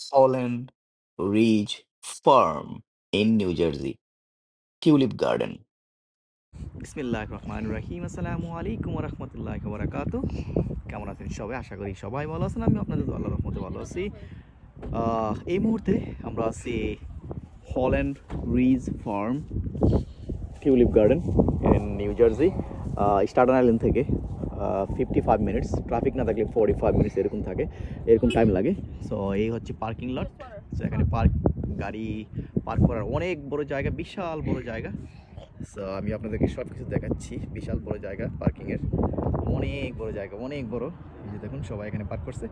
Holland Ridge Farm in New Jersey. Tulip Garden. বিসমিল্লাহির রহমানির রহিম। আসসালামু আলাইকুম ওয়া রাহমাতুল্লাহি ওয়া বারাকাতুহু। কেমন আছেন সবাই? আশা করি সবাই ভালো আছেন। আমি আপনাদের আল্লাহর রহমতে ভালো আছি। এই মুহূর্তে আমরা আছি Holland Ridge Farm tulip garden in New Jersey, Staten Island থেকে 55 মিনিটস, ট্রাফিক না থাকলে 45 মিনিটস এরকম থাকে, এরকম টাইম লাগে। সো এই হচ্ছে পার্কিং লট। সো এখানে গাড়ি পার্ক করার অনেক বড় জায়গা, বিশাল বড় জায়গা। সো আমি আপনাদেরকে সব কিছু দেখাচ্ছি। বিশাল বড় জায়গা, পার্কিংয়ের অনেক বড় জায়গা, অনেক বড়। এই যে দেখুন সবাই এখানে পার্ক করছে।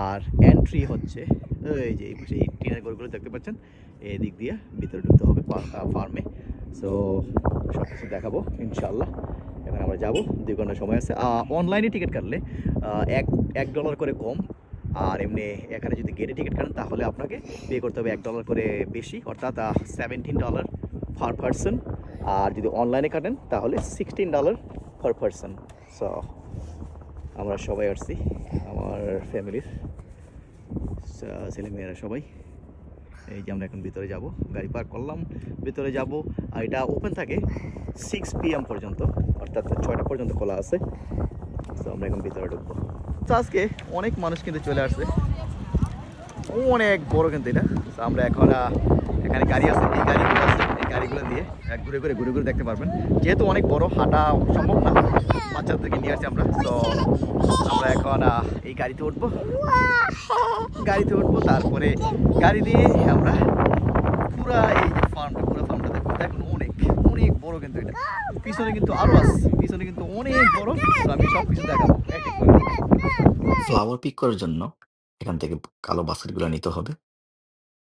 আর এন্ট্রি হচ্ছে এই যে এই টিনের ঘরগুলো দেখতে পাচ্ছেন, এই দিক দিয়ে ভিতরে ঢুকতে হবে ফার্মে। সো সব কিছু দেখাবো ইনশাল্লাহ। এখন আমরা যাবো, 2 ঘন্টা সময় আছে। অনলাইনে টিকিট কাটলে $1 করে কম, আর এমনি এখানে যদি গেটে টিকিট কাটেন তাহলে আপনাকে পে করতে হবে $1 করে বেশি, অর্থাৎ $17 পার পারসন। আর যদি অনলাইনে কাটেন তাহলে $16 পার পারসন। সো আমরা সবাই আসছি, আমার ফ্যামিলির ছেলেমেয়েরা সবাই। এই যে আমরা এখন ভিতরে যাব, গাড়ি পার্ক করলাম, ভিতরে যাব। আর এটা ওপেন থাকে 6 PM পর্যন্ত, অর্থাৎ 6টা পর্যন্ত খোলা আছে। তো আমরা এখন ভিতরে ঢুকবো। তো আজকে অনেক মানুষ কিন্তু চলে আসছে, অনেক বড় কিন্তু এটা। তো আমরা এখন এখানে গাড়ি আছে, এই গাড়িগুলো আছে, এই গাড়িগুলো দিয়ে ঘুরে ঘুরে দেখতে পারবেন। যেহেতু অনেক বড়, হাঁটা সম্ভব না, বাচ্চাদেরকে নিয়ে আসছি আমরা। তো আমরা এখন এই গাড়িতে উঠবো, তারপরে গাড়ি দিয়ে আমরা পুরা এই যে ফার্মটা দেখবো। দেখুন অনেক অনেক বড় কিন্তু এটা। পিছনে কিন্তু আরো আছে, পিছনে কিন্তু অনেক বড়। তো আমি সব কিছু দেখাবো এক এক করে। ফ্লাওয়ার পিক করার জন্য এখান থেকে কালো বাস্কেটগুলো নিতে হবে।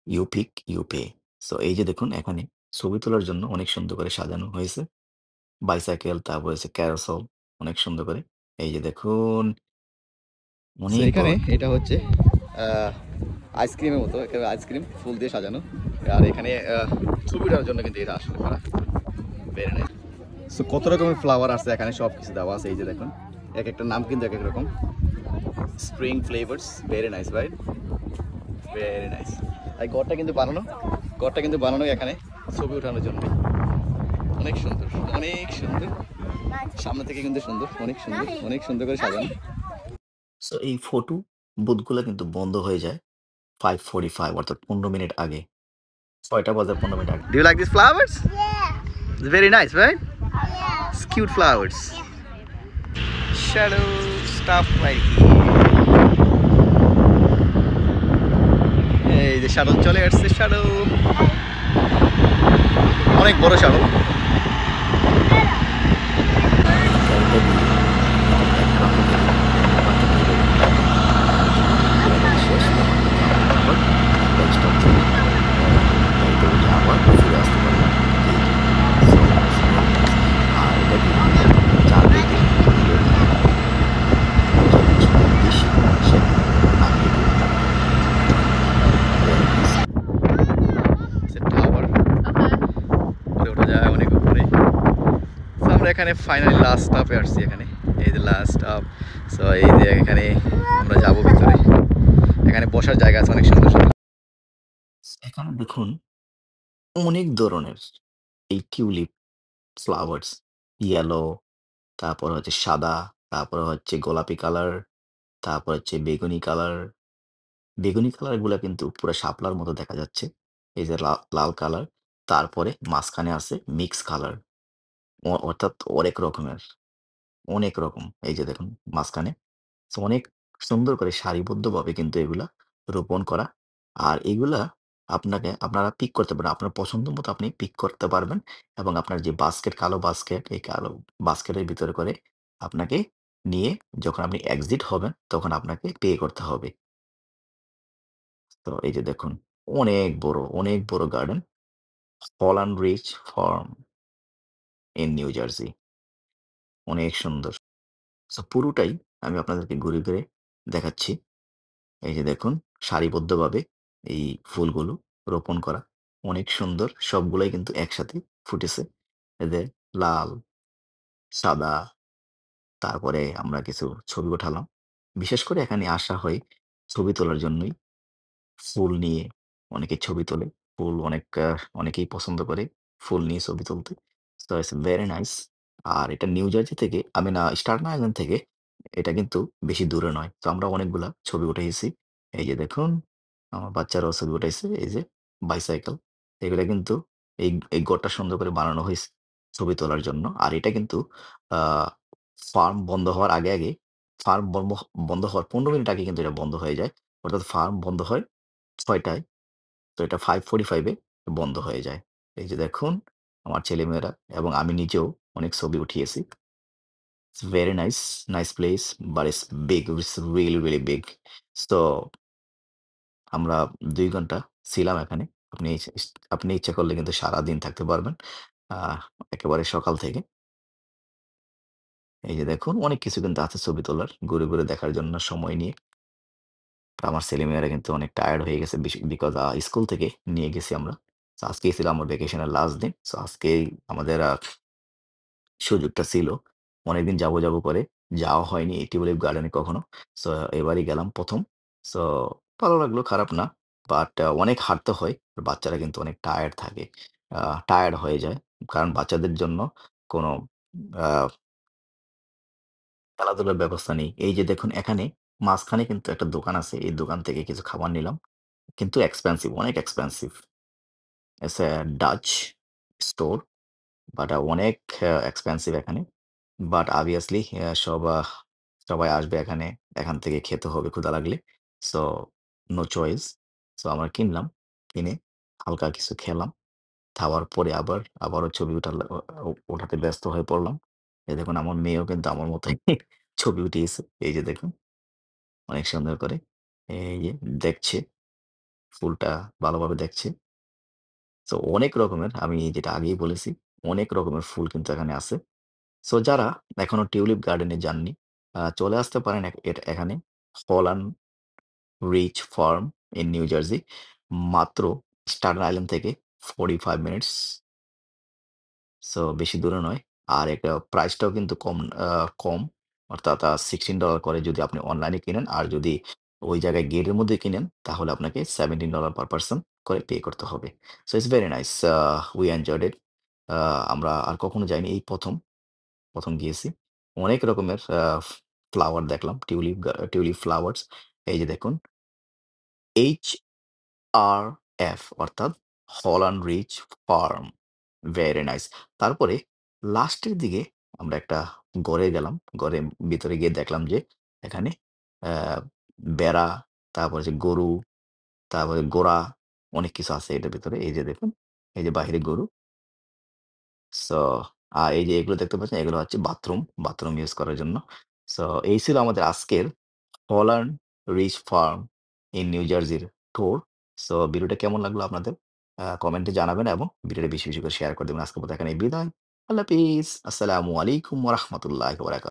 You pick you pay. So এই যে দেখুন এখানে ছবি তোলার জন্য অনেক সুন্দর করে সাজানো হয়েছে। বাইসাইকেল, তারপর হচ্ছে ক্যারোসেল, অনেক সুন্দর করে। এই যে দেখুন সো অনেক এখানে বড়। এটা হচ্ছে আইসক্রিমের মতো, এখানে আইসক্রিম ফুল দিয়ে সাজানো। আর এখানে ছবি ওঠার জন্য কিন্তু এটা আসলে করা বের নেই। সো কত রকমের ফ্লাওয়ার আছে এখানে, সব কিছু দেওয়া আছে। এই যে দেখুন এক একটা নাম কিন্তু এক এক রকম। Spring flavours, very nice right, very nice. আর ঘরটা কিন্তু বানানো এখানে ছবি ওঠানোর জন্য। অনেক সুন্দর, অনেক সুন্দর। সামনে থেকে কিন্তু সুন্দর, অনেক সুন্দর, অনেক সুন্দর করে সাজানো। সো এই ফটো বুথগুলো কিন্তু বন্ধ হয়ে যায় 5:45, অর্থাৎ 15 মিনিট আগে। 6টা বাজার 15 মিনিট আগে। Do you like these flowers? It's very nice, right? It's cute flowers. Shadow stuff right here. এই যে শাডো চলে আসছে, শাডো অনেক বড় শাডো। এই গাড়িটা দিয়ে আমাদের এক প্রান্ত থেকে অন্য প্রান্তে নিয়ে যাবে। ঘোরাঘুরি শেষ তখন কিন্তু আমরা আবার ব্যাক স্টপ থেকে গাড়িতে উঠে আবার ফিরে আসতে পারবো। এই যে সো স্মুথ। আর এটা দিয়ে চারদিকে ঘুরিয়ে নিয়ে মজা কিছু বেশি সেখানে নামিয়ে দেবে। Very nice. টাওয়ার উপরে ওঠা যায় অনেক উপরে। তো আমরা এখানে ফাইনালি লাস্ট স্টপে আসছি। এখানে এই যে লাস্ট স্টপ। সো এই যে এখানে আমরা যাব ভিতরে। এখানে বসার জায়গা আছে অনেক সুন্দর সুন্দর। এখানে দেখুন অনেক ধরনের এই টিউলিপ ফ্লাওয়ার্স, ইয়েলো, তারপর হচ্ছে সাদা, তারপর হচ্ছে গোলাপি কালার, তারপর হচ্ছে বেগুনি কালার। বেগুনি কালার গুলা কিন্তু পুরা শাপলার মতো দেখা যাচ্ছে। এই যে লাল কালার, তারপরে মাঝখানে আছে মিক্স কালার। অর্থাৎ অনেক রকম। এই যে দেখুন মাঝখানে। সো অনেক সুন্দর করে সারিবদ্ধভাবে কিন্তু এগুলা রোপণ করা। আর এগুলা আপনারা পিক করতে পারেন। আপনার পছন্দ মতো আপনি পিক করতে পারবেন এবং আপনার যে বাস্কেট, কালো বাস্কেট, এই কালো বাস্কেটের ভিতরে করে আপনাকে নিয়ে যখন আপনি এক্সিট হবেন, তখন আপনাকে পে করতে হবে। তো এই যে দেখুন অনেক বড় garden. Holland Ridge Farm in New Jersey. অনেক সুন্দর। সো পুরোটাই আমি আপনাদেরকে ঘুরে দেখাচ্ছি। এই যে দেখুন সারিবদ্ধভাবে এই ফুলগুলো রোপণ করা। অনেক সুন্দর। সবগুলাই কিন্তু একসাথে ফুটেছে। এদের লাল, সাদা, তারপরে আমরা কিছু ছবি ওঠালাম। বিশেষ করে এখানে আসা হয় ছবি তোলার জন্যই। ফুল নিয়ে অনেকে ছবি তোলে। ফুল অনেকেই পছন্দ করে ফুল নিয়ে ছবি তুলতে। So it's very nice. আর এটা নিউ জার্সি থেকে স্টার্ন আইল্যান্ড থেকে এটা কিন্তু বেশি দূরে নয়। তো আমরা অনেকগুলা ছবি উঠাইছি। এই যে দেখুন, আমার বাচ্চারাও ছবি উঠাইছে। এই যে বাইসাইকেল। এগুলা কিন্তু এই গড়টা সুন্দর করে বানানো হইছে ছবি তোলার জন্য। আর এটা কিন্তু আ ফার্ম বন্ধ হওয়ার আগে ফার্ম বন্ধ হওয়ার ১৫ মিনিট আগে কিন্তু এটা বন্ধ হয়ে যায়। অর্থাৎ ফার্ম বন্ধ হয় ৬ টায়। তো এটা 5:45 এ বন্ধ হয়ে যায়। এই যে দেখুন, আমার ছেলেমেয়েরা এবং আমি নিজেও অনেক ছবি উঠিয়েছি। It's very nice, nice place but it's big, it's really, really big. So আমরা ২ ঘন্টা ছিলাম এখানে। আপনি আপনি ইচ্ছা করলে কিন্তু সারাদিন থাকতে পারবেন। আ একেবারে সকাল থেকে। এই যে দেখুন, অনেক কিছু কিন্তু আছে ছবি তোলার, ঘুরে দেখার জন্য সময় নিয়ে। আমার ছেলেমেয়েরা কিন্তু অনেক টায়ার্ড হয়ে গেছে বিকজ স্কুল থেকে নিয়ে গেছি আমরা। সো আজকেই ছিল আমার ভ্যাকেশনের লাস্ট দিন। সো আজকেই আমাদের সুযোগটা ছিল। অনেকদিন যাবো করে যাওয়া হয়নি এই টিউলিপ গার্ডেনে কখনো। সো এবারই গেলাম ১ম। সো ভালো লাগলো, খারাপ না। বাট অনেক হাঁটতে হয়। বাচ্চারা কিন্তু অনেক টায়ার্ড থাকে। আ টায়ার্ড হয়ে যায়। কারণ বাচ্চাদের জন্য কোনো আ খেলাধুলার ব্যবস্থা নেই। এই যে দেখুন, এখানে মাঝখানে কিন্তু একটা দোকান আছে। এই দোকান থেকে কিছু খাবার নিলাম। কিন্তু এক্সপেনসিভ, অনেক expensive. It's a Dutch store but অনেক এক্সপেনসিভ এখানে। বাট obviously সবাই আসবে এখানে। এখান থেকে খেতে হবে ক্ষুধা লাগলে। So no choice. সো আমরা কিনলাম। কিনে হালকা কিছু খেলাম। খাওয়ার পরে আবারও ছবি ওঠাতে ব্যস্ত হয়ে পড়লাম। এই দেখুন, আমার মেয়েও কিন্তু আমার মতই ছবি উঠিয়েছে। এই যে দেখুন, অনেক সুন্দর করে। এই যে দেখছে, ফুলটা ভালোভাবে দেখছে। সো অনেক রকমের, আমি যেটা আগেই বলেছি, অনেক রকমের ফুল কিন্তু এখানে আছে। সো যারা এখনো টিউলিপ গার্ডেনে যাননি, চলে আসতে পারেন এখানে। Holland Ridge Farm in New Jersey. মাত্র স্টার্ন আইল্যান্ড থেকে 45 মিনিটস। সো বেশি দূরে নয়। আর এটা প্রাইসটাও কিন্তু আ কম। অর্থাৎ $16 করে যদি আপনি অনলাইনে কিনেন। আর যদি ওই জায়গায় গেটের মধ্যে কিনেন, তাহলে আপনাকে $17 পার পারসন করে পে করতে হবে। So it's very nice. We enjoyed it. Uh আমরা আর কখনো যাইনি। এই ১ম গিয়েছি। অনেক রকমের ফ্লাওয়ার দেখলাম। Tulip flowers. এই যে দেখুন, HRF অর্থাৎ Holland Ridge Farm. Very nice. তারপরে লাস্টের দিকে আমরা একটা ঘরে গেলাম। ঘরের ভিতরে গিয়ে দেখলাম যে এখানে অ্যা বেড়া, তারপরে যে গরু, তারপরে ঘোড়া, অনেক কিছু আছে এটার ভিতরে। এই যে দেখুন, এই যে বাহিরে গরু। সো এই যে এগুলো দেখতে পাচ্ছেন, এগুলো হচ্ছে বাথরুম ইউজ করার জন্য। সো এই ছিল আমাদের আজকের Holland Ridge Farm in New জার্সির ট্যুর। সো ভিডিওটা কেমন লাগলো আপনাদের? কমেন্টে জানাবেন এবং ভিডিওটা বেশি করে শেয়ার করে দিবেন। আজকের মতো এখানেই বিদায়। আল্লাহ হাফিজ। আসসালামু আলাইকুম ওয়া রাহমাতুল্লাহি ওয়া বারাকাতুহু।